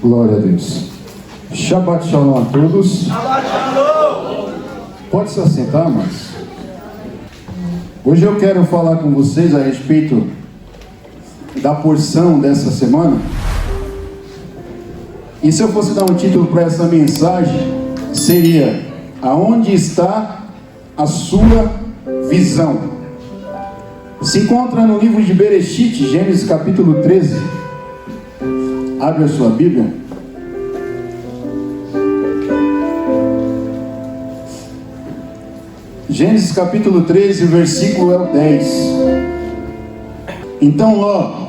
Glória a Deus. Shabbat Shalom a todos. Shabbat Shalom. Pode se assentar, mas hoje eu quero falar com vocês a respeito da porção dessa semana. E se eu fosse dar um título para essa mensagem, seria: aonde está a sua visão? Se encontra no livro de Bereshit, Gênesis capítulo 13. Abre a sua Bíblia. Gênesis capítulo 13, o versículo é o 10. Então Ló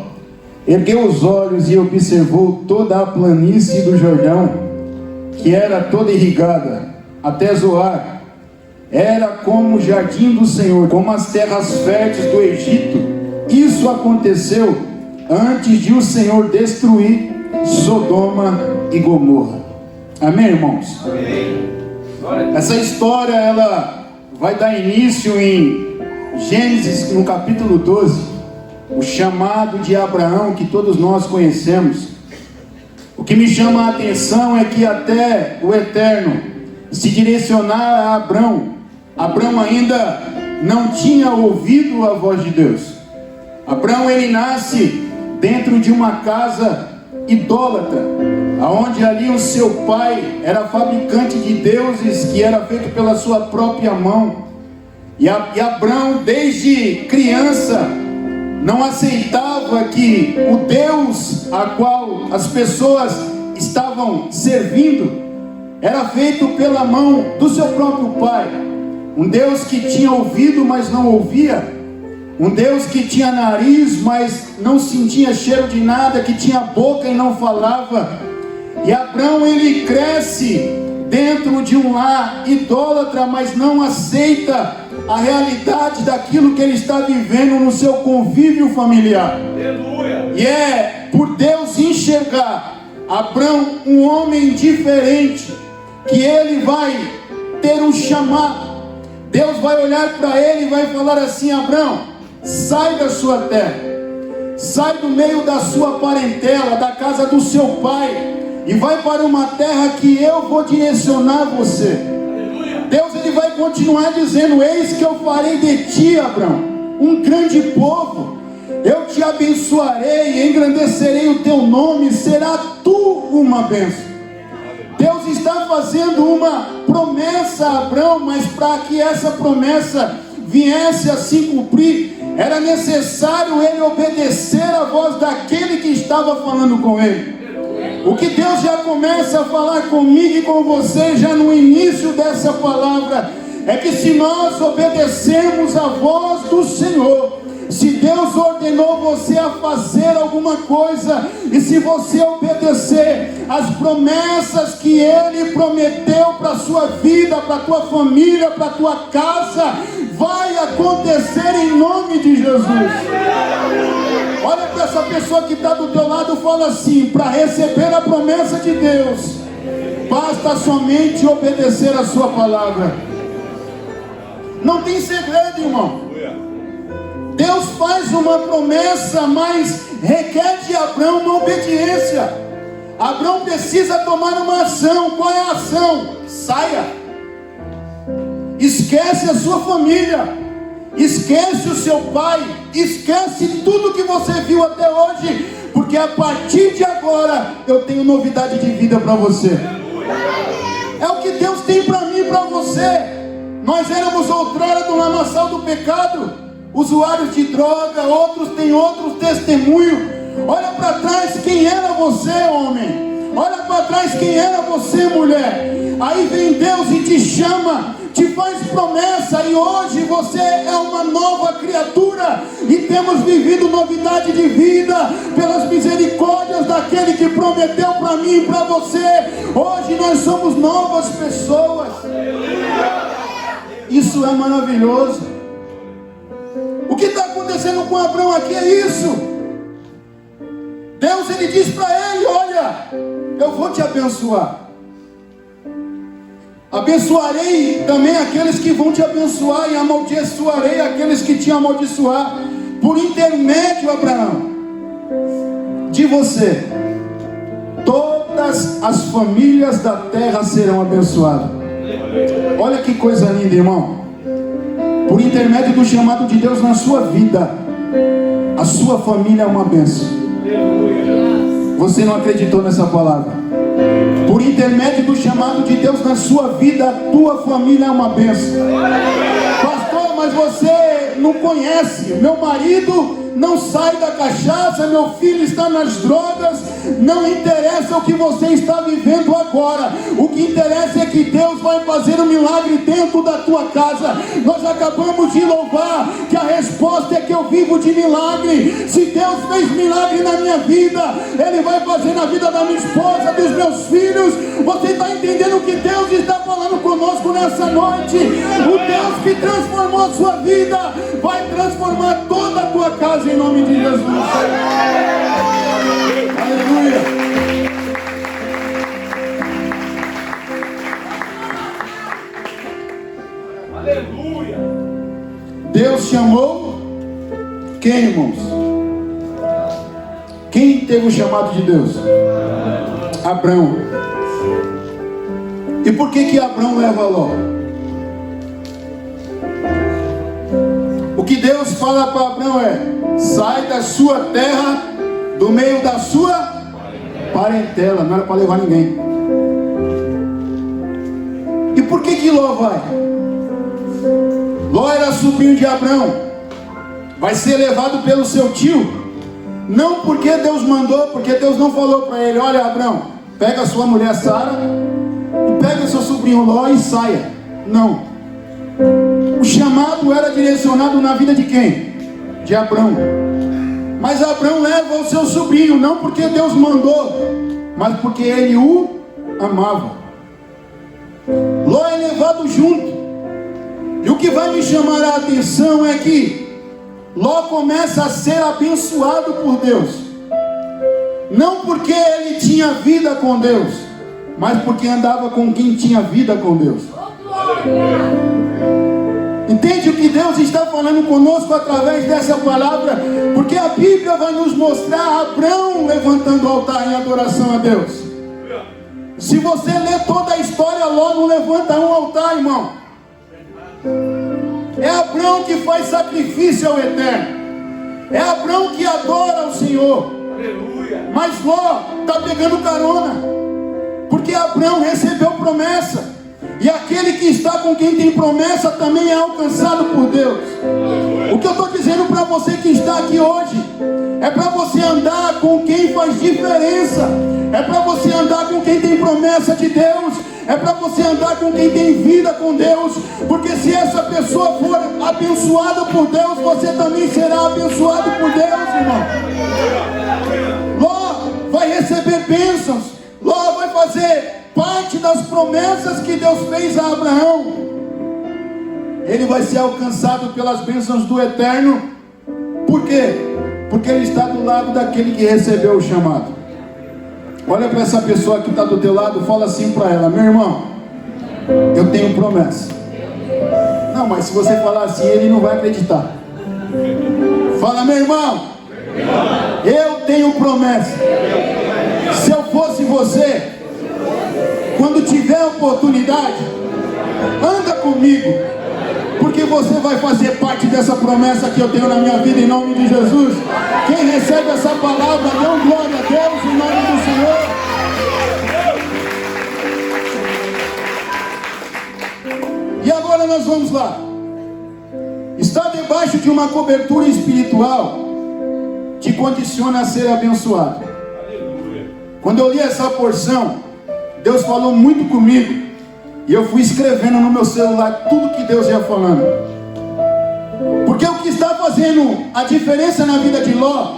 ergueu os olhos e observou toda a planície do Jordão, que era toda irrigada, até Zoar. Era como o jardim do Senhor, como as terras férteis do Egito. Isso aconteceu antes de o Senhor destruir Sodoma e Gomorra. Amém, irmãos? Amém. Essa história, ela vai dar início em Gênesis, no capítulo 12, o chamado de Abraão, que todos nós conhecemos. O que me chama a atenção é que até o Eterno se direcionar a Abraão ainda não tinha ouvido a voz de Deus. Abraão, ele nasce dentro de uma casa idólatra, aonde ali o seu pai era fabricante de deuses, que era feito pela sua própria mão. E Abraão, desde criança, não aceitava que o Deus a qual as pessoas estavam servindo era feito pela mão do seu próprio pai. Um Deus que tinha ouvido, mas não ouvia. Um Deus que tinha nariz, mas não sentia cheiro de nada, que tinha boca e não falava. E Abraão, ele cresce dentro de um lar idólatra, mas não aceita a realidade daquilo que ele está vivendo no seu convívio familiar. Aleluia. E é por Deus enxergar Abraão um homem diferente, que ele vai ter um chamado. Deus vai olhar para ele e vai falar assim: Abraão, sai da sua terra, sai do meio da sua parentela, da casa do seu pai, e vai para uma terra que eu vou direcionar você. Aleluia. Deus, ele vai continuar dizendo: eis que eu farei de ti, Abraão, um grande povo. Eu te abençoarei, engrandecerei o teu nome, será tu uma bênção. Deus está fazendo uma promessa a Abraão, mas para que essa promessa viesse a se cumprir, era necessário ele obedecer a voz daquele que estava falando com ele. O que Deus já começa a falar comigo e com você já no início dessa palavra é que se nós obedecemos a voz do Senhor, se Deus ordenou você a fazer alguma coisa, e se você obedecer as promessas que Ele prometeu para a sua vida, para a tua família, para a tua casa, vai acontecer em nome de Jesus. Olha para essa pessoa que está do teu lado e fala assim: para receber a promessa de Deus, basta somente obedecer a sua palavra. Não tem segredo, irmão. Deus faz uma promessa, mas requer de Abraão uma obediência. Abraão precisa tomar uma ação. Qual é a ação? Saia. Esquece a sua família, esquece o seu pai, esquece tudo que você viu até hoje, porque a partir de agora eu tenho novidade de vida para você. É o que Deus tem para mim e para você. Nós éramos outrora do lamaçal do pecado, usuários de droga, outros têm outros testemunhos. Olha para trás quem era você, homem. Olha para trás quem era você, mulher. Aí vem Deus e te chama, te faz promessa, e hoje você é uma nova criatura, e temos vivido novidade de vida pelas misericórdias daquele que prometeu para mim e para você. Hoje nós somos novas pessoas. Isso é maravilhoso. O que está acontecendo com Abraão aqui é isso. Deus, ele diz para ele: olha, eu vou te abençoar. Abençoarei também aqueles que vão te abençoar, e amaldiçoarei aqueles que te amaldiçoar. Por intermédio, Abraão, de você, toda todas as famílias da terra serão abençoadas. Olha que coisa linda, irmão. Por intermédio do chamado de Deus na sua vida, a sua família é uma bênção. Você não acreditou nessa palavra? Por intermédio do chamado de Deus na sua vida, a tua família é uma bênção. Pastor, mas você não conhece. Meu marido não sai da cachaça, meu filho está nas drogas. Não interessa o que você está vivendo agora. O que interessa é que Deus vai fazer um milagre dentro da tua casa. Nós acabamos de louvar que a resposta é que eu vivo de milagre. Se Deus fez milagre na minha vida, Ele vai fazer na vida da minha esposa, dos meus filhos. Você está entendendo o que Deus está falando conosco nessa noite? O Deus que transformou a sua vida vai transformar toda a tua casa em nome de Jesus. Aleluia. Aleluia. Deus chamou quem, irmãos? Quem teve o chamado de Deus? Abrão. E por que Abrão leva Ló? O que Deus fala para Abrão é: sai da sua terra, do meio da sua parentela. Não era para levar ninguém. E por que Ló vai? Ló era sobrinho de Abrão. Vai ser levado pelo seu tio. Não porque Deus mandou, porque Deus não falou para ele: olha, Abrão, pega a sua mulher Sara e pega seu sobrinho Ló e saia. Não. O chamado era direcionado na vida de quem? De Abrão. Mas Abrão leva o seu sobrinho, não porque Deus mandou, mas porque ele o amava. Ló é levado junto. E o que vai me chamar a atenção é que Ló começa a ser abençoado por Deus. Não porque ele tinha vida com Deus, mas porque andava com quem tinha vida com Deus. Entende o que Deus está falando conosco através dessa palavra? Porque a Bíblia vai nos mostrar Abrão levantando o altar em adoração a Deus. Se você ler toda a história, Ló não levanta um altar, irmão. É Abrão que faz sacrifício ao Eterno. É Abrão que adora o Senhor. Mas Ló está pegando carona, porque Abrão recebeu promessa. E aquele que está com quem tem promessa também é alcançado por Deus. O que eu estou dizendo para você que está aqui hoje é para você andar com quem faz diferença. É para você andar com quem tem promessa de Deus. É para você andar com quem tem vida com Deus. Porque se essa pessoa for abençoada por Deus, você também será abençoado por Deus, irmão. Ló vai receber bênçãos. Ló vai fazer parte das promessas que Deus fez a Abraão. Ele vai ser alcançado pelas bênçãos do Eterno. Por quê? Porque ele está do lado daquele que recebeu o chamado. Olha para essa pessoa que está do teu lado, fala assim para ela: meu irmão, eu tenho promessa. Não, mas se você falar assim, ele não vai acreditar. Fala: meu irmão, eu tenho promessa. Se eu fosse você, quando tiver oportunidade, anda comigo, porque você vai fazer parte dessa promessa que eu tenho na minha vida em nome de Jesus. Quem recebe essa palavra, dê glória a Deus em nome do Senhor. E agora nós vamos lá. Está debaixo de uma cobertura espiritual te condiciona a ser abençoado. Quando eu li essa porção, Deus falou muito comigo, e eu fui escrevendo no meu celular tudo que Deus ia falando. Porque o que está fazendo a diferença na vida de Ló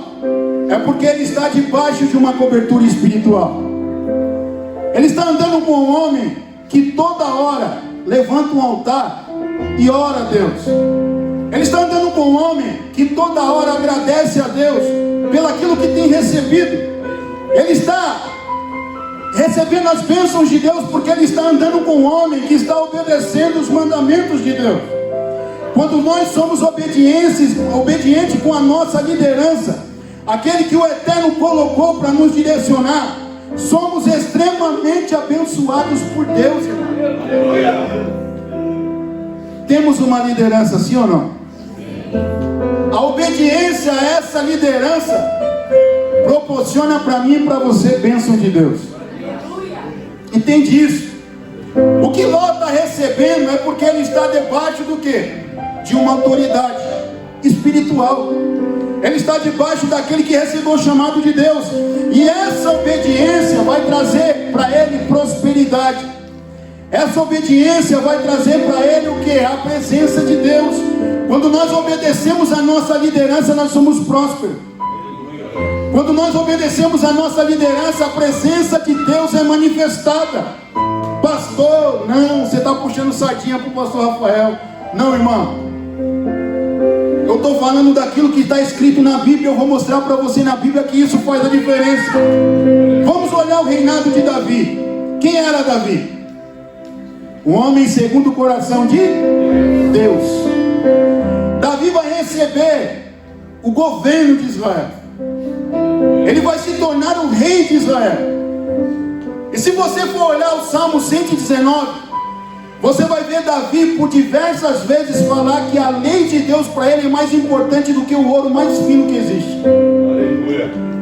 é porque ele está debaixo de uma cobertura espiritual. Ele está andando com um homem que toda hora levanta um altar e ora a Deus. Ele está andando com um homem que toda hora agradece a Deus pelaquilo que tem recebido. Ele está recebendo as bênçãos de Deus porque ele está andando com um homem que está obedecendo os mandamentos de Deus. Quando nós somos obedientes com a nossa liderança, aquele que o Eterno colocou para nos direcionar, Somos extremamente abençoados por Deus, irmão. Temos uma liderança, sim ou não? A obediência a essa liderança proporciona para mim e para você bênção de Deus. Entende isso? O que Ló está recebendo é porque ele está debaixo do quê? De uma autoridade espiritual. Ele está debaixo daquele que recebeu o chamado de Deus. E essa obediência vai trazer para ele prosperidade. Essa obediência vai trazer para ele o que? A presença de Deus. Quando nós obedecemos a nossa liderança, nós somos prósperos. Quando nós obedecemos a nossa liderança, a presença de Deus é manifestada. Pastor, não, você está puxando sardinha para o pastor Rafael. Não, irmão. Eu estou falando daquilo que está escrito na Bíblia. Eu vou mostrar para você na Bíblia que isso faz a diferença. Vamos olhar o reinado de Davi. Quem era Davi? Um homem segundo o coração de Deus. Davi vai receber o governo de Israel. Ele vai se tornar o rei de Israel. E se você for olhar o Salmo 119, você vai ver Davi por diversas vezes falar que a lei de Deus para ele é mais importante do que o ouro mais fino que existe.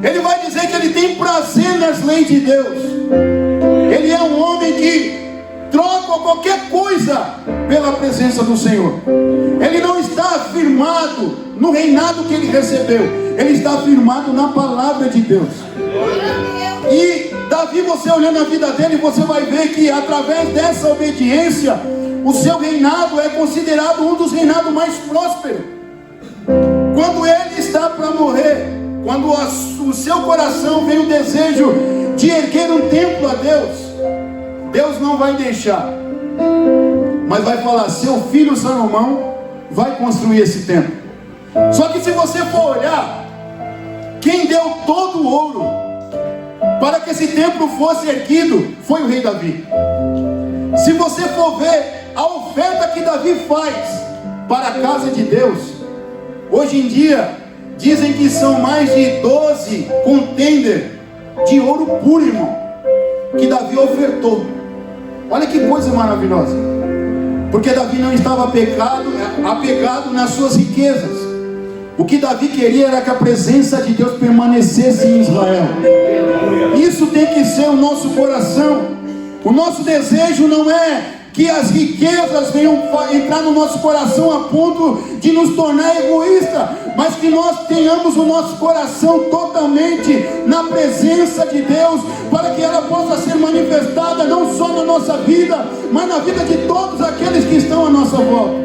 Ele vai dizer que ele tem prazer nas leis de Deus. Ele é um homem que troca qualquer coisa pela presença do Senhor. Ele não está firmado no reinado que ele recebeu. Ele está firmado na palavra de Deus. E Davi, você olhando a vida dele, você vai ver que através dessa obediência, o seu reinado é considerado um dos reinados mais prósperos. Quando ele está para morrer, quando o seu coração vem o desejo de erguer um templo a Deus, Deus não vai deixar, mas vai falar: seu filho Salomão vai construir esse templo. Só que se você for olhar, quem deu todo o ouro para que esse templo fosse erguido foi o rei Davi. Se você for ver a oferta que Davi faz para a casa de Deus, hoje em dia dizem que são mais de 12 contenders de ouro puro, irmão, que Davi ofertou. Olha que coisa maravilhosa. Porque Davi não estava apegado nas suas riquezas. O que Davi queria era que a presença de Deus permanecesse em Israel. Isso tem que ser o nosso coração. O nosso desejo não é que as riquezas venham entrar no nosso coração a ponto de nos tornar egoísta, mas que nós tenhamos o nosso coração totalmente na presença de Deus, para que ela possa ser manifestada não só na nossa vida, mas na vida de todos aqueles que estão à nossa volta.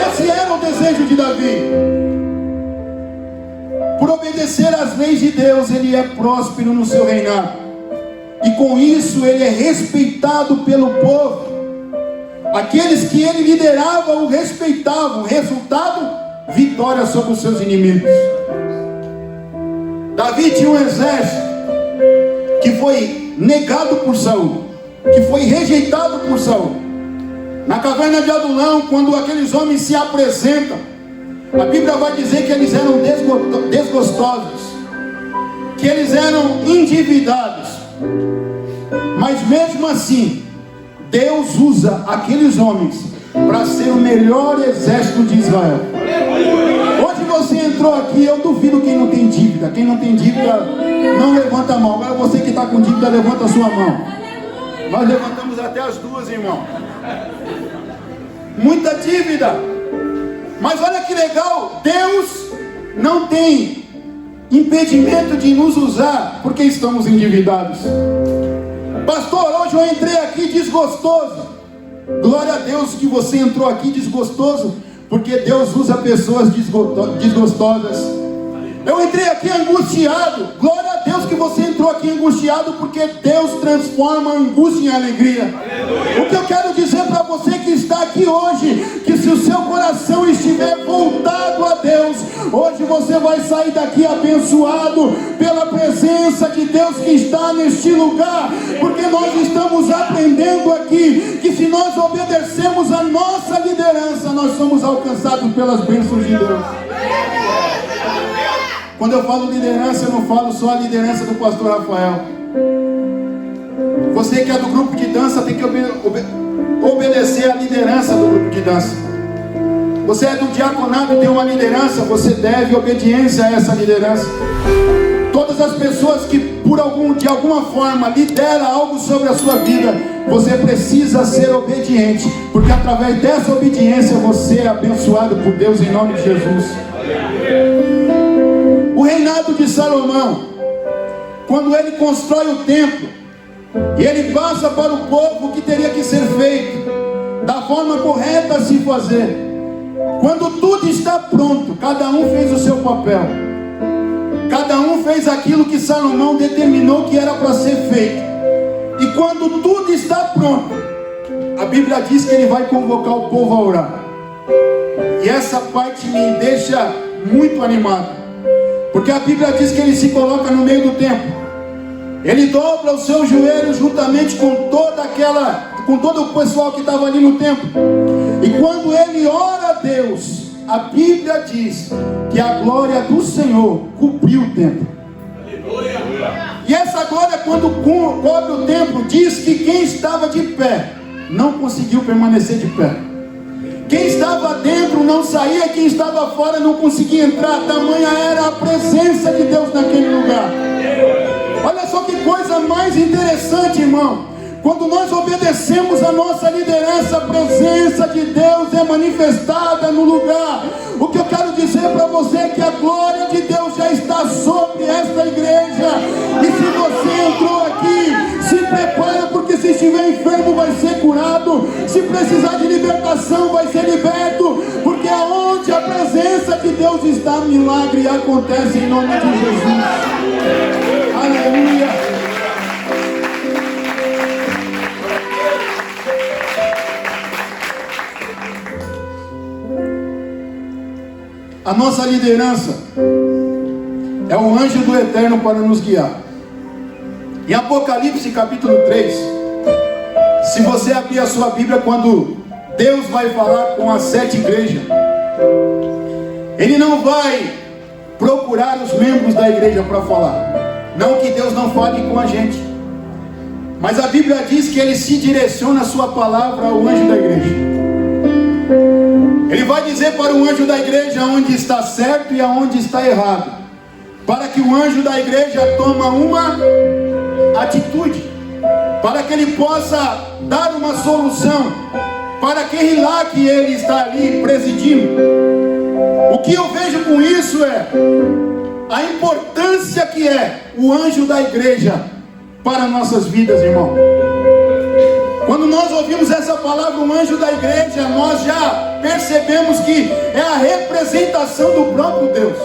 Esse era o desejo de Davi. Por obedecer às leis de Deus, ele é próspero no seu reinado, e com isso ele é respeitado pelo povo. Aqueles que ele liderava o respeitavam. Resultado: vitória sobre os seus inimigos. Davi tinha um exército que foi negado por Saul, que foi rejeitado por Saul. Na caverna de Adulão, quando aqueles homens se apresentam, a Bíblia vai dizer que eles eram desgostosos, que eles eram endividados. Mas mesmo assim, Deus usa aqueles homens para ser o melhor exército de Israel. Hoje você entrou aqui, eu duvido quem não tem dívida. Quem não tem dívida, não levanta a mão. Agora você que está com dívida, levanta a sua mão. Nós levantamos até as duas, irmão. Muita dívida. Mas olha que legal, Deus não tem impedimento de nos usar porque estamos endividados. Pastor, hoje eu entrei aqui desgostoso. Glória a Deus que você entrou aqui desgostoso, porque Deus usa pessoas desgostosas. Eu entrei aqui angustiado. Glória a Deus que você entrou aqui angustiado, porque Deus transforma a angústia em alegria. O que eu quero dizer para você que está aqui hoje, que se o seu coração estiver voltado a Deus, hoje você vai sair daqui abençoado pela presença de Deus que está neste lugar, porque nós estamos aprendendo aqui que se nós obedecemos a nossa liderança, nós somos alcançados pelas bênçãos de Deus. Quando eu falo liderança, eu não falo só a liderança do pastor Rafael. Você que é do grupo de dança tem que obedecer à liderança do grupo de dança. Você é do diaconado e tem uma liderança, você deve obediência a essa liderança. Todas as pessoas que de alguma forma lideram algo sobre a sua vida, você precisa ser obediente, porque através dessa obediência você é abençoado por Deus em nome de Jesus. O reinado de Salomão, quando ele constrói o templo, e ele passa para o povo o que teria que ser feito, da forma correta a se fazer. Quando tudo está pronto, cada um fez o seu papel, cada um fez aquilo que Salomão determinou que era para ser feito. E quando tudo está pronto, a Bíblia diz que ele vai convocar o povo a orar. E essa parte me deixa muito animado, porque a Bíblia diz que ele se coloca no meio do templo. Ele dobra os seus joelhos juntamente com todo o pessoal que estava ali no templo. E quando ele ora a Deus, a Bíblia diz que a glória do Senhor cobriu o templo. E essa glória, quando cobre o templo, diz que quem estava de pé não conseguiu permanecer de pé. Quem estava dentro não saía, quem estava fora não conseguia entrar. Tamanha era a presença de Deus naquele lugar. Olha só que coisa mais interessante, irmão. Quando nós obedecemos a nossa liderança, a presença de Deus é manifestada no lugar. O que eu quero dizer para você é que a glória de Deus já está sobre esta igreja. E se você entrou aqui, se prepara, porque se estiver enfermo vai ser curado. Se precisar de libertação vai ser liberto. Porque aonde a presença de Deus está, milagre acontece em nome de Jesus. Aleluia. A nossa liderança é o anjo do Eterno para nos guiar. Em Apocalipse capítulo 3, se você abrir a sua Bíblia, quando Deus vai falar com as 7 igrejas, Ele não vai procurar os membros da igreja para falar. Não que Deus não fale com a gente, mas a Bíblia diz que Ele se direciona a sua palavra ao anjo da igreja. Ele vai dizer para o anjo da igreja onde está certo e aonde está errado, para que o anjo da igreja tome uma atitude, para que ele possa dar uma solução para aquele lá que ele está ali presidindo. O que eu vejo com isso é a importância que é o anjo da igreja para nossas vidas, irmão. Quando nós ouvimos essa palavra, o anjo da igreja, nós já percebemos que é a representação do próprio Deus.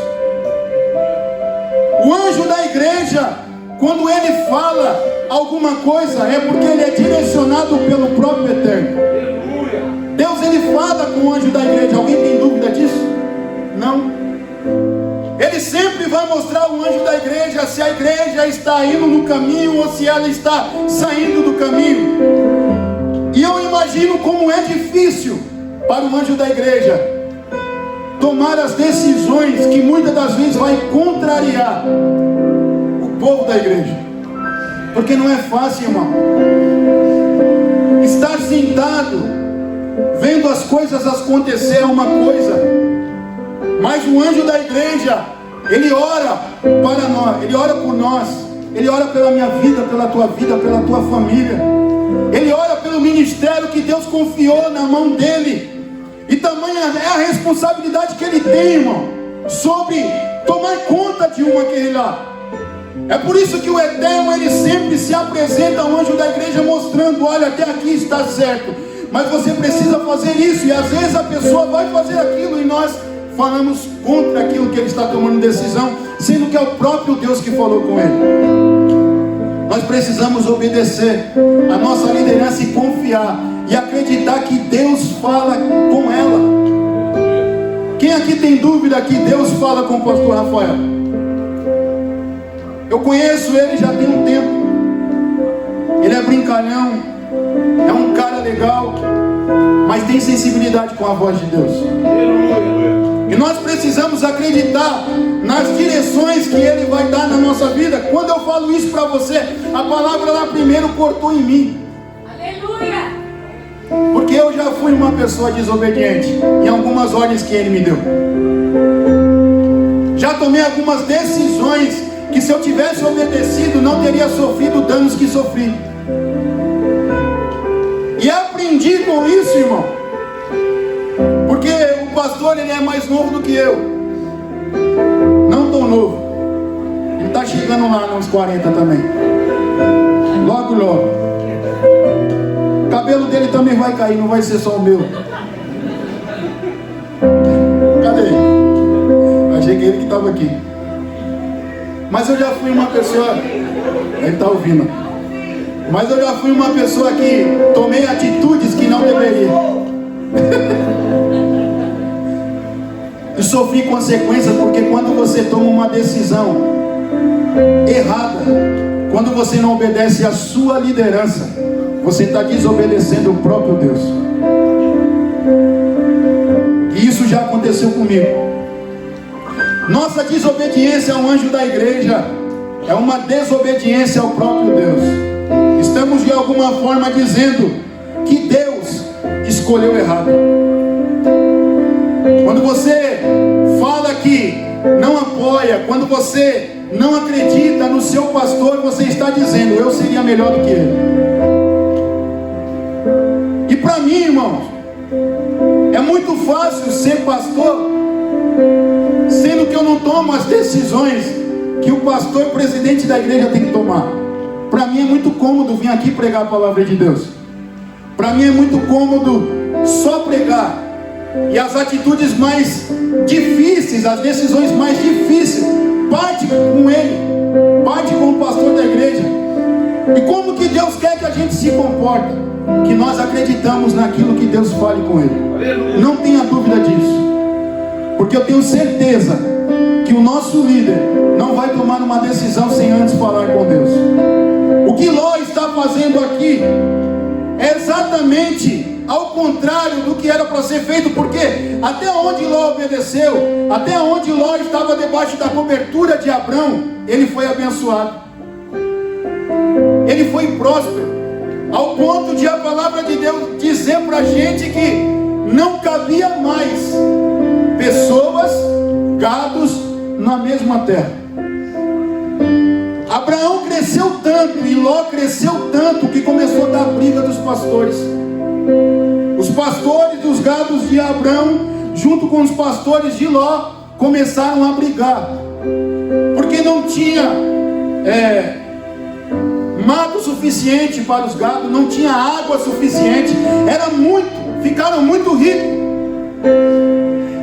O anjo da igreja, quando ele fala alguma coisa, é porque ele é direcionado pelo próprio Eterno. Deus, ele fala com o anjo da igreja. Alguém tem dúvida disso? Não. Ele sempre vai mostrar o anjo da igreja se a igreja está indo no caminho ou se ela está saindo do caminho. E eu imagino como é difícil para o anjo da igreja tomar as decisões que muitas das vezes vai contrariar o povo da igreja. Porque não é fácil, irmão. Estar sentado vendo as coisas acontecer é uma coisa, mas o anjo da igreja, ele ora para nós, ele ora por nós, ele ora pela minha vida, pela tua vida, pela tua família. Ele ora pelo ministério que Deus confiou na mão dele. E tamanha é a responsabilidade que ele tem, irmão, sobre tomar conta de aquele lá. É por isso que o Eterno, ele sempre se apresenta ao anjo da igreja mostrando: olha, até aqui está certo, mas você precisa fazer isso. E às vezes a pessoa vai fazer aquilo e nós falamos contra aquilo que ele está tomando decisão, sendo que é o próprio Deus que falou com ele. Nós precisamos obedecer a nossa liderança e confiar e acreditar que Deus fala com ela. Quem aqui tem dúvida que Deus fala com o pastor Rafael? Eu conheço ele já tem um tempo. Ele é brincalhão, é um cara legal, mas tem sensibilidade com a voz de Deus. E E nós precisamos acreditar nas direções que Ele vai dar na nossa vida. Quando eu falo isso para você, a palavra lá primeiro cortou em mim. Aleluia! Porque eu já fui uma pessoa desobediente em algumas ordens que Ele me deu. Já tomei algumas decisões que, se eu tivesse obedecido, não teria sofrido danos que sofri. E aprendi com isso, irmão. Porque o pastor, ele é mais novo do que eu. Não tão novo. Ele está chegando lá nos 40 também. Logo, logo. O cabelo dele também vai cair, não vai ser só o meu. Cadê? Achei que ele que estava aqui. Mas eu já fui uma pessoa... Ele está ouvindo. Mas eu já fui uma pessoa que tomei atitudes que não deveria. E sofri consequências, porque quando você toma uma decisão errada, quando você não obedece à sua liderança, você está desobedecendo o próprio Deus. E isso já aconteceu comigo. Nossa desobediência ao anjo da igreja é uma desobediência ao próprio Deus. Estamos de alguma forma dizendo que Deus escolheu errado. Quando você fala que não apoia, quando você não acredita no seu pastor, você está dizendo: eu seria melhor do que ele. E para mim, irmãos, é muito fácil ser pastor, sendo que eu não tomo as decisões que o pastor e o presidente da igreja tem que tomar. Para mim é muito cômodo vir aqui pregar a palavra de Deus. Para mim é muito cômodo só pregar. E as atitudes mais difíceis, as decisões mais difíceis, parte com ele, parte com o pastor da igreja. E como que Deus quer que a gente se comporte? Que nós acreditamos naquilo que Deus fale com ele. Não tenha dúvida disso. Porque eu tenho certeza que o nosso líder não vai tomar uma decisão sem antes falar com Deus. O que Ló está fazendo aqui é exatamente ao contrário do que era para ser feito, porque até onde Ló obedeceu, até onde Ló estava debaixo da cobertura de Abrão, ele foi abençoado, ele foi próspero, ao ponto de a palavra de Deus dizer para a gente que não cabia mais pessoas, gados na mesma terra. Abraão cresceu tanto e Ló cresceu tanto que começou a dar briga dos pastores. Os pastores dos gados de Abraão, junto com os pastores de Ló, começaram a brigar, porque não tinha mato suficiente para os gados, não tinha água suficiente, ficaram muito ricos.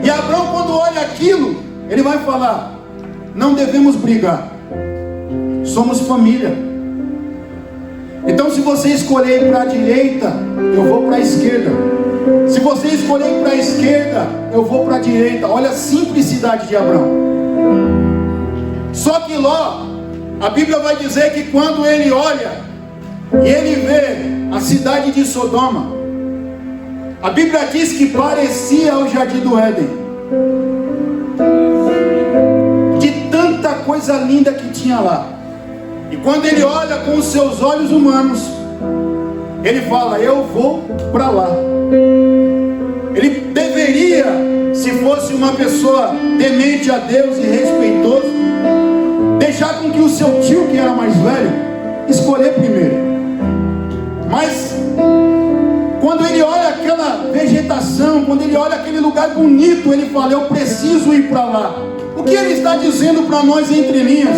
E Abraão, quando olha aquilo, ele vai falar: não devemos brigar, somos família. Então, se você escolher ir para a direita, eu vou para a esquerda. Se você escolher ir para a esquerda, eu vou para a direita. Olha a simplicidade de Abraão. Só que Ló, a Bíblia vai dizer que quando ele olha e ele vê a cidade de Sodoma, a Bíblia diz que parecia o jardim do Éden, de tanta coisa linda que tinha lá. E quando ele olha com os seus olhos humanos, ele fala: eu vou para lá. Ele deveria, se fosse uma pessoa temente a Deus e respeitoso, deixar com que o seu tio, que era mais velho, escolher primeiro. Mas quando ele olha aquela vegetação, quando ele olha aquele lugar bonito, ele fala: eu preciso ir para lá. O que ele está dizendo para nós entre linhas?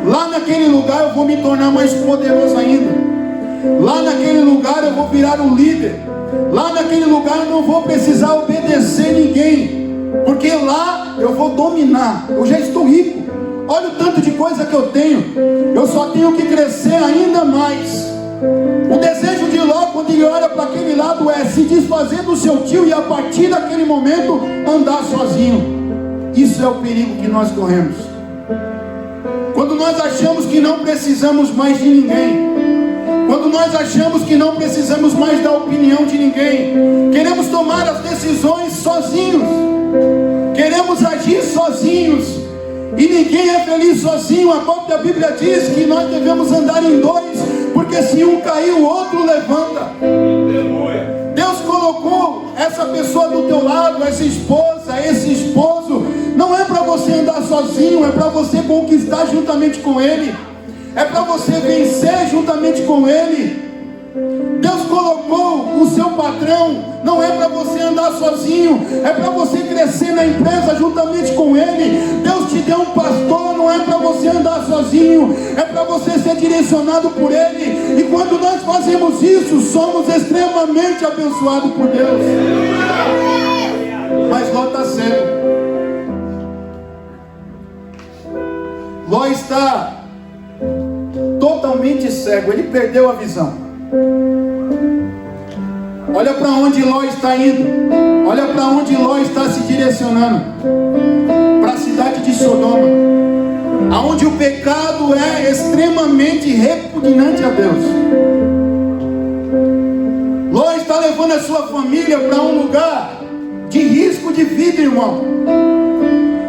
Lá naquele lugar eu vou me tornar mais poderoso ainda. Lá naquele lugar eu vou virar um líder. Lá naquele lugar eu não vou precisar obedecer ninguém, porque lá eu vou dominar. Eu já estou rico. Olha o tanto de coisa que eu tenho. Eu só tenho que crescer ainda mais. O desejo de Ló, quando ele olha para aquele lado, é se desfazer do seu tio e a partir daquele momento andar sozinho. Isso é o perigo que nós corremos. Quando nós achamos que não precisamos mais de ninguém, quando nós achamos que não precisamos mais da opinião de ninguém, queremos tomar as decisões sozinhos, Queremos agir sozinhos. E ninguém é feliz sozinho. A própria Bíblia diz que nós devemos andar em dois, porque se um cair, o outro levanta. Aleluia. Deus colocou essa pessoa do teu lado, essa esposa, esse esposo. Não é para você andar sozinho, é para você conquistar juntamente com Ele. É para você vencer juntamente com Ele. Deus colocou o seu patrão, não é para você andar sozinho, é para você crescer na empresa juntamente com Ele. Deus te deu um pastor, não é para você andar sozinho, é para você ser direcionado por Ele. E quando nós fazemos isso, somos extremamente abençoados por Deus. Mas Ló está cego. Ló está totalmente cego, ele perdeu a visão. Olha para onde Ló está indo. Olha para onde Ló está se direcionando. Para a cidade de Sodoma, aonde o pecado é extremamente repugnante a Deus. Ló está levando a sua família para um lugar de risco de vida, irmão.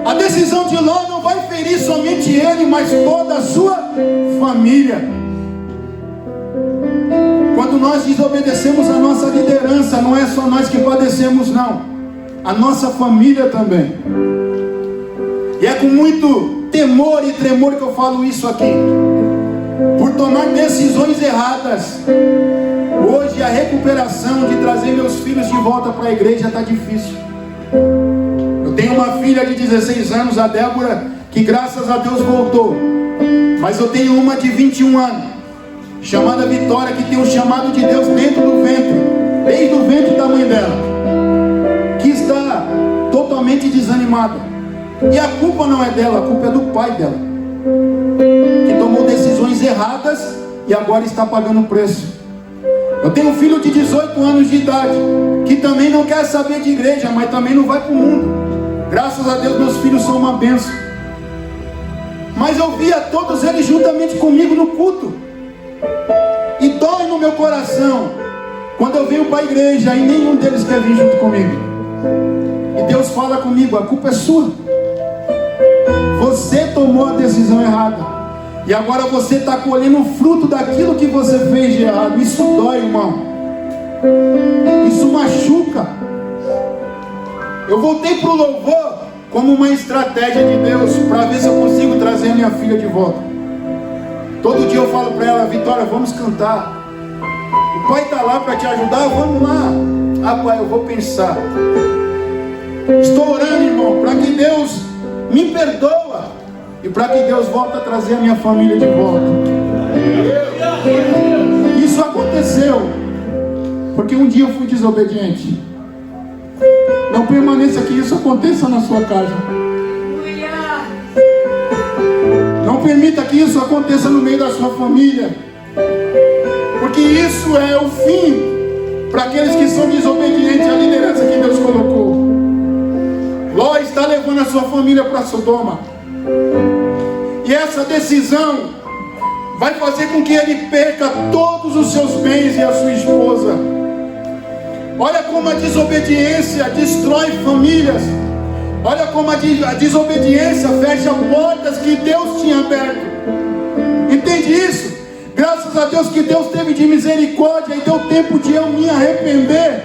A decisão de Ló não vai ferir somente ele, mas toda a sua família. Quando nós desobedecemos a nossa liderança, não é só nós que padecemos, não. A nossa família também. E é com muito temor e tremor que eu falo isso aqui. Por tomar decisões erradas. Hoje a recuperação de trazer meus filhos de volta para a igreja está difícil. Eu tenho uma filha de 16 anos, a Débora, que graças a Deus voltou. Mas eu tenho uma de 21 anos. Chamada Vitória, que tem um chamado de Deus dentro do ventre, desde o ventre da mãe dela, que está totalmente desanimada. E a culpa não é dela, a culpa é do pai dela, que tomou decisões erradas e agora está pagando o preço. Eu tenho um filho de 18 anos de idade, que também não quer saber de igreja, mas também não vai para o mundo. Graças a Deus meus filhos são uma bênção. Mas eu via todos eles juntamente comigo no culto. E dói no meu coração quando eu venho para a igreja e nenhum deles quer vir junto comigo. E Deus fala comigo: a culpa é sua. Você tomou a decisão errada. E agora você está colhendo o fruto daquilo que você fez de errado. Isso dói, irmão. Isso machuca. Eu voltei para o louvor como uma estratégia de Deus, para ver se eu consigo trazer minha filha de volta. Todo dia eu falo para ela: Vitória, vamos cantar. O pai está lá para te ajudar, vamos lá. Ah, pai, eu vou pensar. Estou orando, irmão, para que Deus me perdoa e para que Deus volte a trazer a minha família de volta. Isso aconteceu porque um dia eu fui desobediente. Não permaneça que isso aconteça na sua casa. Não permita que isso aconteça no meio da sua família, porque isso é o fim para aqueles que são desobedientes à liderança que Deus colocou. Ló está levando a sua família para Sodoma, e essa decisão vai fazer com que ele perca todos os seus bens e a sua esposa. Olha como a desobediência destrói famílias. Olha como a desobediência fecha portas que Deus tinha aberto. Entende isso? Graças a Deus que Deus teve de misericórdia e deu tempo de eu me arrepender.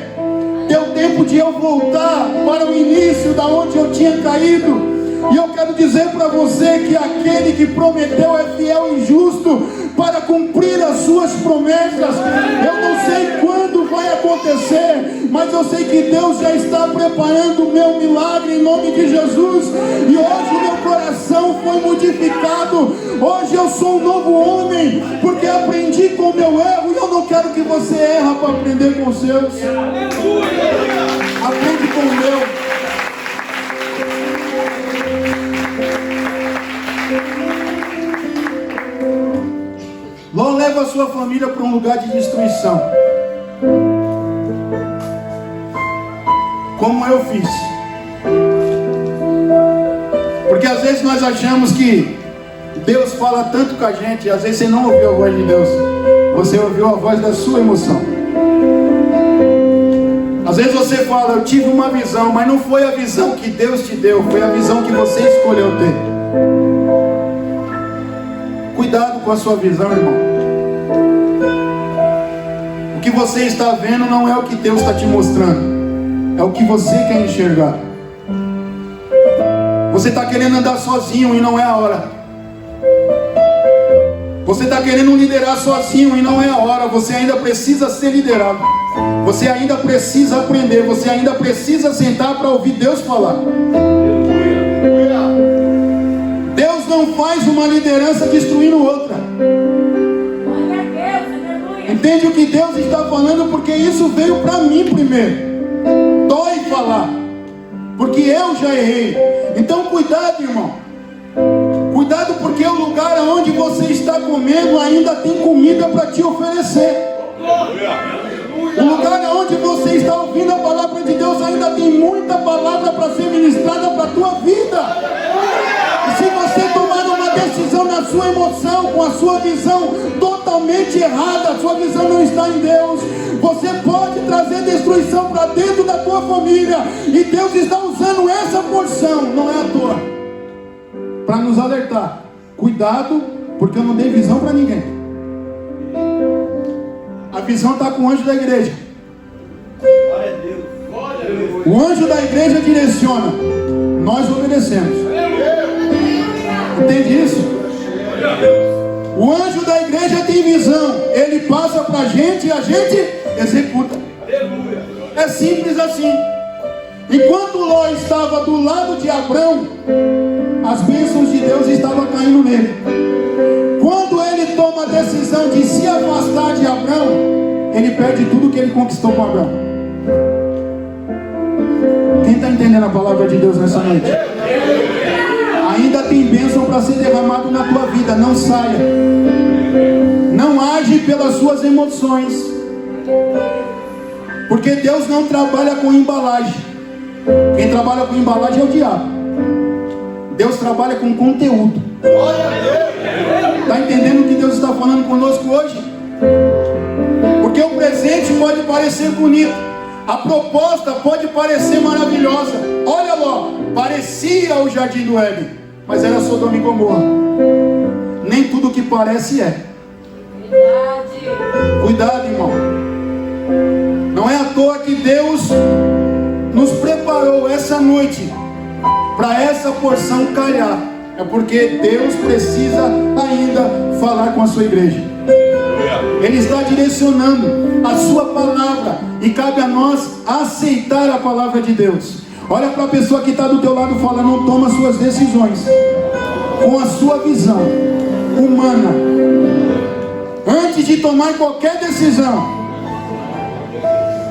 Deu tempo de eu voltar para o início da onde eu tinha caído. E eu quero dizer para você que aquele que prometeu é fiel e justo para cumprir as suas promessas. Eu não sei quando vai acontecer, mas eu sei que Deus já está preparando o meu milagre em nome de Jesus. E hoje o meu coração foi modificado. Hoje eu sou um novo homem, porque aprendi com o meu erro. E eu não quero que você erre para aprender com os seus. Aprende com o meu. Ló leva a sua família para um lugar de destruição, como eu fiz. Porque às vezes nós achamos que Deus fala tanto com a gente, e às vezes você não ouviu a voz de Deus, você ouviu a voz da sua emoção. Às vezes você fala, eu tive uma visão, mas não foi a visão que Deus te deu, foi a visão que você escolheu ter. Cuidado com a sua visão, irmão. O que você está vendo não é o que Deus está te mostrando, é o que você quer enxergar. Você está querendo andar sozinho e não é a hora. Você está querendo liderar sozinho e não é a hora. Você ainda precisa ser liderado. Você ainda precisa aprender. Você ainda precisa sentar para ouvir Deus falar. Deus não faz uma liderança destruindo outra. Entende o que Deus está falando? Porque isso veio para mim primeiro. Dói falar, porque eu já errei. Então cuidado, irmão. Cuidado, porque o lugar onde você está comendo ainda tem comida para te oferecer. O lugar onde você está ouvindo a palavra de Deus ainda tem muita palavra para ser ministrada para a tua vida. E se você tomar uma decisão na sua emoção, com a sua visão totalmente errada, a sua visão não está em Deus, você pode trazer destruição para dentro da tua família. E Deus está usando essa porção, não é à toa, para nos alertar. Cuidado, porque eu não dei visão para ninguém. A visão está com o anjo da igreja. O anjo da igreja direciona, nós obedecemos. Entende isso? O anjo da igreja tem visão, ele passa para a gente e a gente executa. É simples assim. Enquanto Ló estava do lado de Abrão, as bênçãos de Deus estavam caindo nele. Quando ele toma a decisão de se afastar de Abrão, ele perde tudo que ele conquistou com Abrão. Quem está entendendo a palavra de Deus nessa noite? Ainda tem bênção para ser derramado na tua vida. Não saia. Não age pelas suas emoções, porque Deus não trabalha com embalagem. Quem trabalha com embalagem é o diabo. Deus trabalha com conteúdo. Está entendendo o que Deus está falando conosco hoje? Porque o presente pode parecer bonito, a proposta pode parecer maravilhosa. Olha lá, parecia o jardim do Éden, mas era Sodoma e Gomorra. Nem tudo que parece é. Cuidado, irmão. Não é à toa que Deus nos preparou essa noite para essa porção calhar. É porque Deus precisa ainda falar com a sua igreja. Ele está direcionando a sua palavra e cabe a nós aceitar a palavra de Deus. Olha para a pessoa que está do teu lado e fala: não toma suas decisões com a sua visão humana. Antes de tomar qualquer decisão,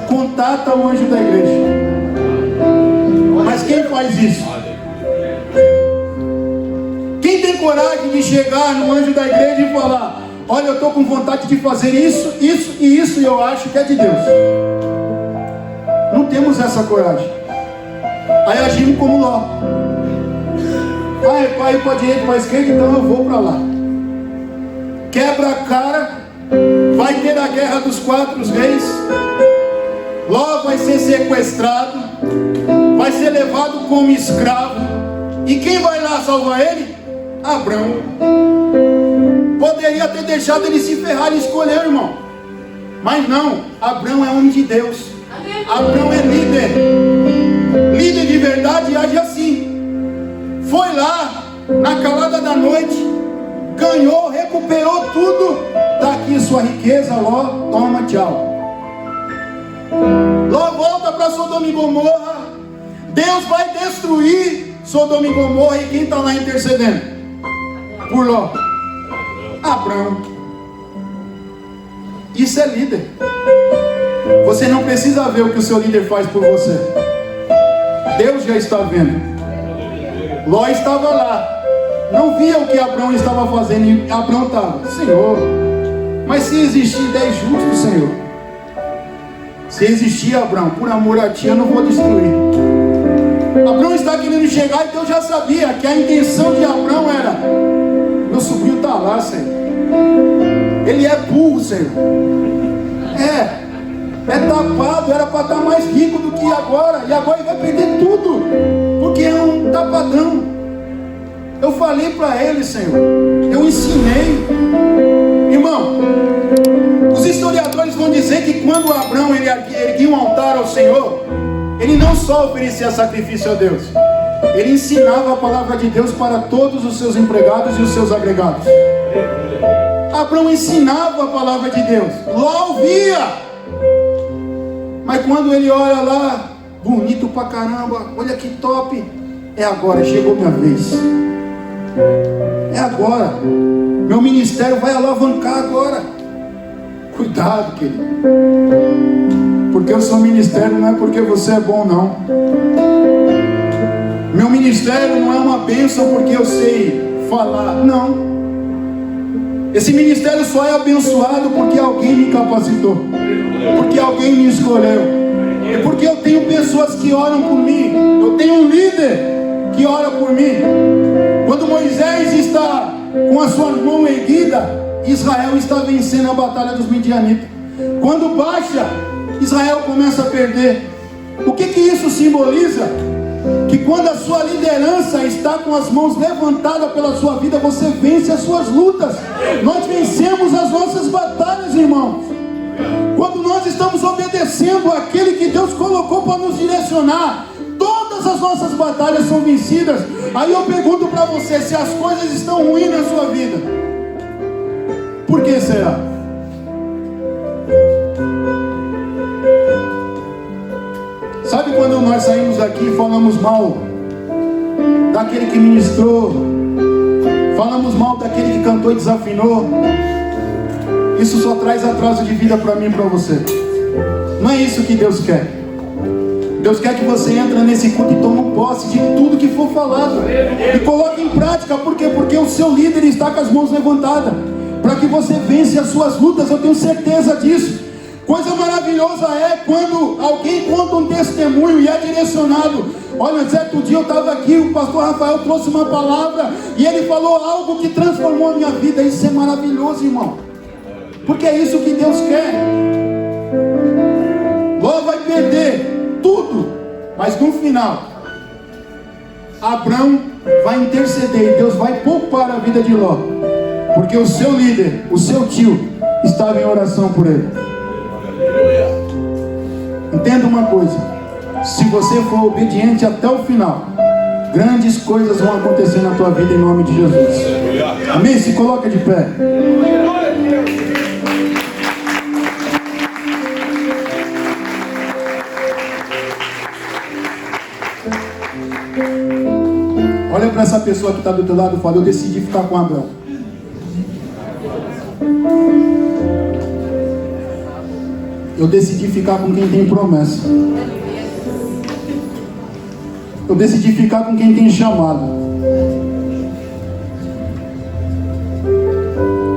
contata o anjo da igreja. Mas quem faz isso? Quem tem coragem de chegar no anjo da igreja e falar: olha, eu estou com vontade de fazer isso, isso e isso, e eu acho que é de Deus? Não temos essa coragem. Aí agimos como Ló. Ah, é para ir para a direita, para a esquerda, então eu vou para lá. Quebra a cara, vai ter a guerra dos 4 reis. Ló vai ser sequestrado, vai ser levado como escravo. E quem vai lá salvar ele? Abrão. Poderia ter deixado ele se ferrar e escolher, irmão. Mas não, Abrão é homem de Deus. Abrão é líder. Líder de verdade age assim. Foi lá, na calada da noite, ganhou, recuperou tudo. Está aqui sua riqueza, Ló, toma, tchau. Ló volta para Sodoma e Gomorra. Deus vai destruir Sodoma e Gomorra. E quem está lá intercedendo por Ló? Abrão. Isso é líder. Você não precisa ver o que o seu líder faz por você. Deus já está vendo. Ló estava lá, não via o que Abrão estava fazendo. E Abrão estava: Senhor, mas se existir 10 justos, Senhor, se existir, Abrão, por amor a ti eu não vou destruir. Abrão está querendo chegar, e Deus já sabia que a intenção de Abrão era: meu sobrinho está lá, Senhor. Ele é burro, Senhor. É tapado, era para estar mais rico do que agora, e agora ele vai perder tudo, porque é um tapadão. Eu falei para ele, Senhor, eu ensinei, irmão. Os historiadores vão dizer que quando Abraão ele erguia um altar ao Senhor, ele não só oferecia sacrifício a Deus, ele ensinava a palavra de Deus para todos os seus empregados e os seus agregados. Abraão ensinava a palavra de Deus, Ló ouvia, mas quando ele olha lá, bonito pra caramba, olha que top, é agora, chegou minha vez, é agora, meu ministério vai alavancar agora. Cuidado, querido, porque o seu ministério não é porque você é bom, não. Meu ministério não é uma bênção porque eu sei falar, não. Esse ministério só é abençoado porque alguém me capacitou, porque alguém me escolheu, e porque eu tenho pessoas que oram por mim. Eu tenho um líder que ora por mim. Quando Moisés está com a sua mão erguida, Israel está vencendo a batalha dos midianitas. Quando baixa, Israel começa a perder. O que isso simboliza? Que quando a sua liderança está com as mãos levantadas pela sua vida, você vence as suas lutas. Nós vencemos as nossas batalhas, irmãos, quando nós estamos obedecendo aquele que Deus colocou para nos direcionar. Todas as nossas batalhas são vencidas. Aí eu pergunto para você, se as coisas estão ruins na sua vida, por que será? Sabe quando nós saímos daqui e falamos mal daquele que ministrou, falamos mal daquele que cantou e desafinou? Isso só traz atraso de vida para mim e para você. Não é isso que Deus quer. Deus quer que você entre nesse culto e tome posse de tudo que for falado e coloque em prática. Por quê? Porque o seu líder está com as mãos levantadas para que você vence as suas lutas. Eu tenho certeza disso. Coisa maravilhosa é quando alguém conta um testemunho e é direcionado. Olha, certo dia eu estava aqui, o pastor Rafael trouxe uma palavra e ele falou algo que transformou a minha vida. Isso é maravilhoso, irmão, porque é isso que Deus quer. Ló vai perder tudo, mas no final Abraão vai interceder e Deus vai poupar a vida de Ló, porque o seu líder, o seu tio, estava em oração por ele. Entenda uma coisa: se você for obediente até o final, grandes coisas vão acontecer na tua vida em nome de Jesus. Amém? Se coloca de pé. Olha para essa pessoa que está do teu lado e fala: eu decidi ficar com Abraão. Eu decidi ficar com quem tem promessa. Eu decidi ficar com quem tem chamado.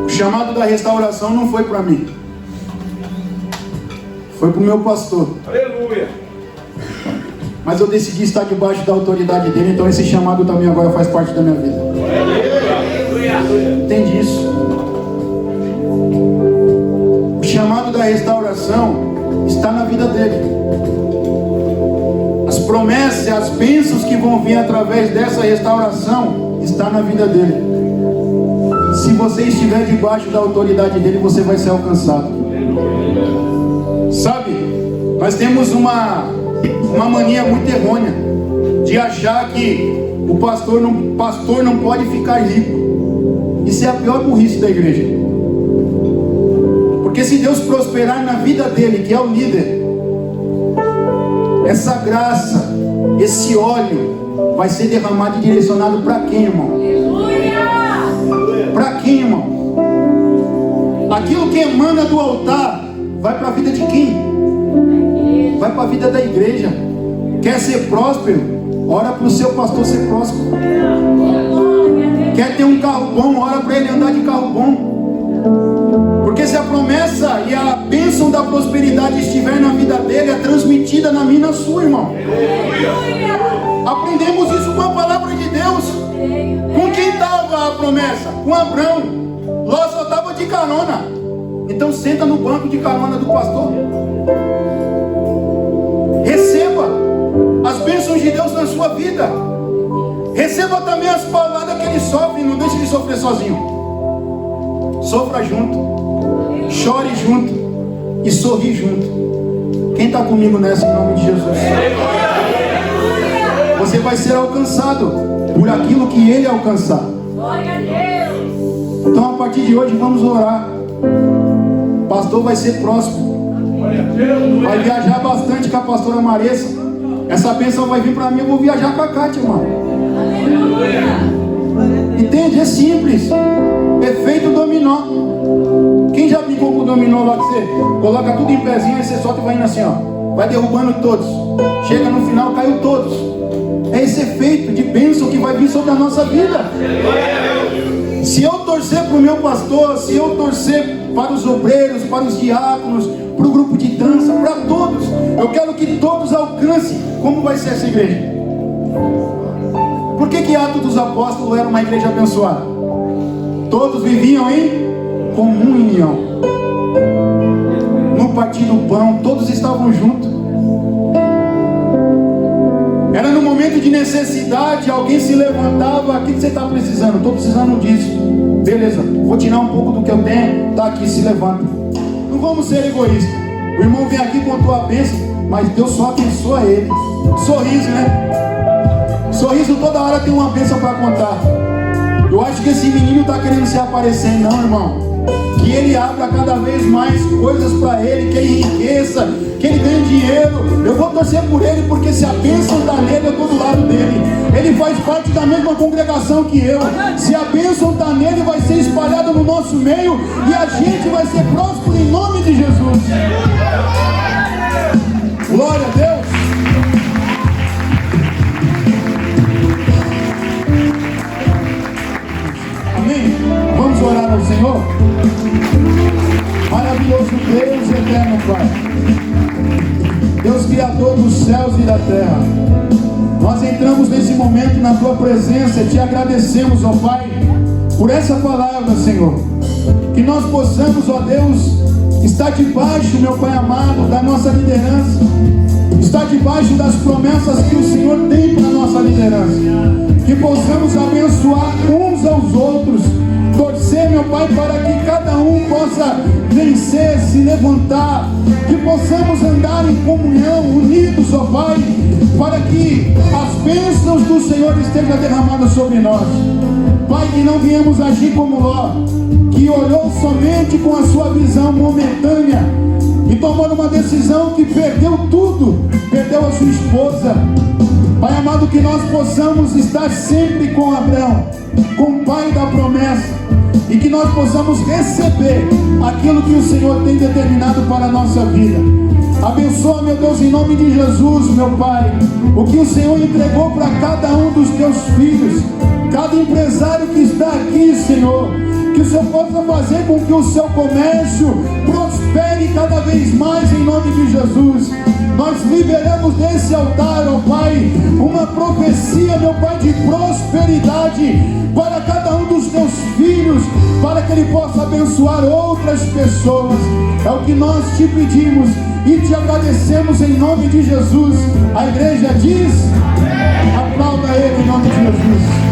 O chamado da restauração não foi para mim, foi para o meu pastor. Aleluia. Mas eu decidi estar debaixo da autoridade dele, então esse chamado também agora faz parte da minha vida. Entende isso? O chamado da restauração está na vida dele. As promessas, as bênçãos que vão vir através dessa restauração está na vida dele. Se você estiver debaixo da autoridade dele, você vai ser alcançado. Sabe, nós temos uma mania muito errônea de achar que o pastor não pode ficar rico. Isso é a pior burrice da igreja. Porque se Deus prosperar na vida dele, que é o líder, essa graça, esse óleo vai ser derramado e direcionado para quem, irmão? Para quem, irmão? Aquilo que emana do altar vai para a vida de quem? Vai para a vida da igreja. Quer ser próspero? Ora para o seu pastor ser próspero. Quer ter um carro bom? Ora para ele andar de carro bom. Porque se a promessa e a bênção da prosperidade estiver na vida dele, é transmitida na minha e na sua, irmão. Aprendemos isso com a palavra de Deus. Com quem estava a promessa? Com Abraão. Ló só estava de carona. Então senta no banco de carona do pastor. sua vida. Receba também as palavras que ele sofre, não deixe ele sofrer sozinho. Sofra junto, chore junto e sorri junto. Quem está comigo nessa, em nome de Jesus? Você vai ser alcançado por aquilo que ele alcançar. Então a partir de hoje vamos orar. O pastor vai ser próximo. Vai viajar bastante com a pastora Maressa. Essa bênção vai vir para mim, eu vou viajar com a Cátia, irmão. Entende? É simples. Efeito dominó. Quem já brincou com o dominó lá que você coloca tudo em pezinho e você solta e vai indo assim, ó. Vai derrubando todos. Chega no final, caiu todos. É esse efeito de bênção que vai vir sobre a nossa vida. Se eu torcer para o meu pastor, se eu torcer para os obreiros, para os diáconos, para o grupo de dança, para todos, eu quero que todos alcancem. Como vai ser essa igreja? Por que Atos dos Apóstolos era uma igreja abençoada? Todos viviam em comunhão, no partir do pão, todos estavam juntos. Era no momento de necessidade, alguém se levantava. O que você está precisando? Estou precisando disso. Beleza, vou tirar um pouco do que eu tenho. Está aqui, se levanta. Não vamos ser egoístas. O irmão vem aqui com a tua bênção, mas Deus só abençoa ele. Sorriso, né? Sorriso toda hora tem uma bênção para contar. Eu acho que esse menino está querendo se aparecer, não, irmão. Que ele abra cada vez mais coisas para ele, que ele enriqueça, que ele ganhe dinheiro. Eu vou torcer por ele, porque se a bênção está nele, eu estou do lado dele. Ele faz parte da mesma congregação que eu. Se a bênção está nele, vai ser espalhada no nosso meio e a gente vai ser próspero em nome de Jesus. Glória a Deus. Amém? Vamos orar ao Senhor? Maravilhoso Deus, eterno Pai, Deus Criador dos céus e da terra, nós entramos nesse momento na Tua presença e Te agradecemos, ó Pai, por essa palavra, Senhor. Que nós possamos, ó Deus, estar debaixo, meu Pai amado, da nossa liderança, estar debaixo das promessas que o Senhor tem para a nossa liderança. Que possamos abençoar uns aos outros, torcer, meu Pai, para que cada um possa vencer, se levantar, que possamos andar em comunhão, unidos, ó Pai, para que as bênçãos do Senhor estejam derramadas sobre nós. Pai, que não viemos agir como Ló, que olhou somente com a sua visão momentânea e tomou uma decisão que perdeu tudo, perdeu a sua esposa. Pai amado, que nós possamos estar sempre com Abraão, com o Pai da promessa, e que nós possamos receber aquilo que o Senhor tem determinado para a nossa vida. Abençoa, meu Deus, em nome de Jesus, meu Pai, o que o Senhor entregou para cada um dos teus filhos, cada empresário que está aqui, Senhor, que o Senhor possa fazer com que o seu comércio prospere cada vez mais em nome de Jesus. Nós liberamos desse altar, ó Pai, uma profecia, meu Pai, de prosperidade para cada um dos teus filhos, para que ele possa abençoar outras pessoas. É o que nós te pedimos e te agradecemos em nome de Jesus. A igreja diz: aplauda ele em nome de Jesus.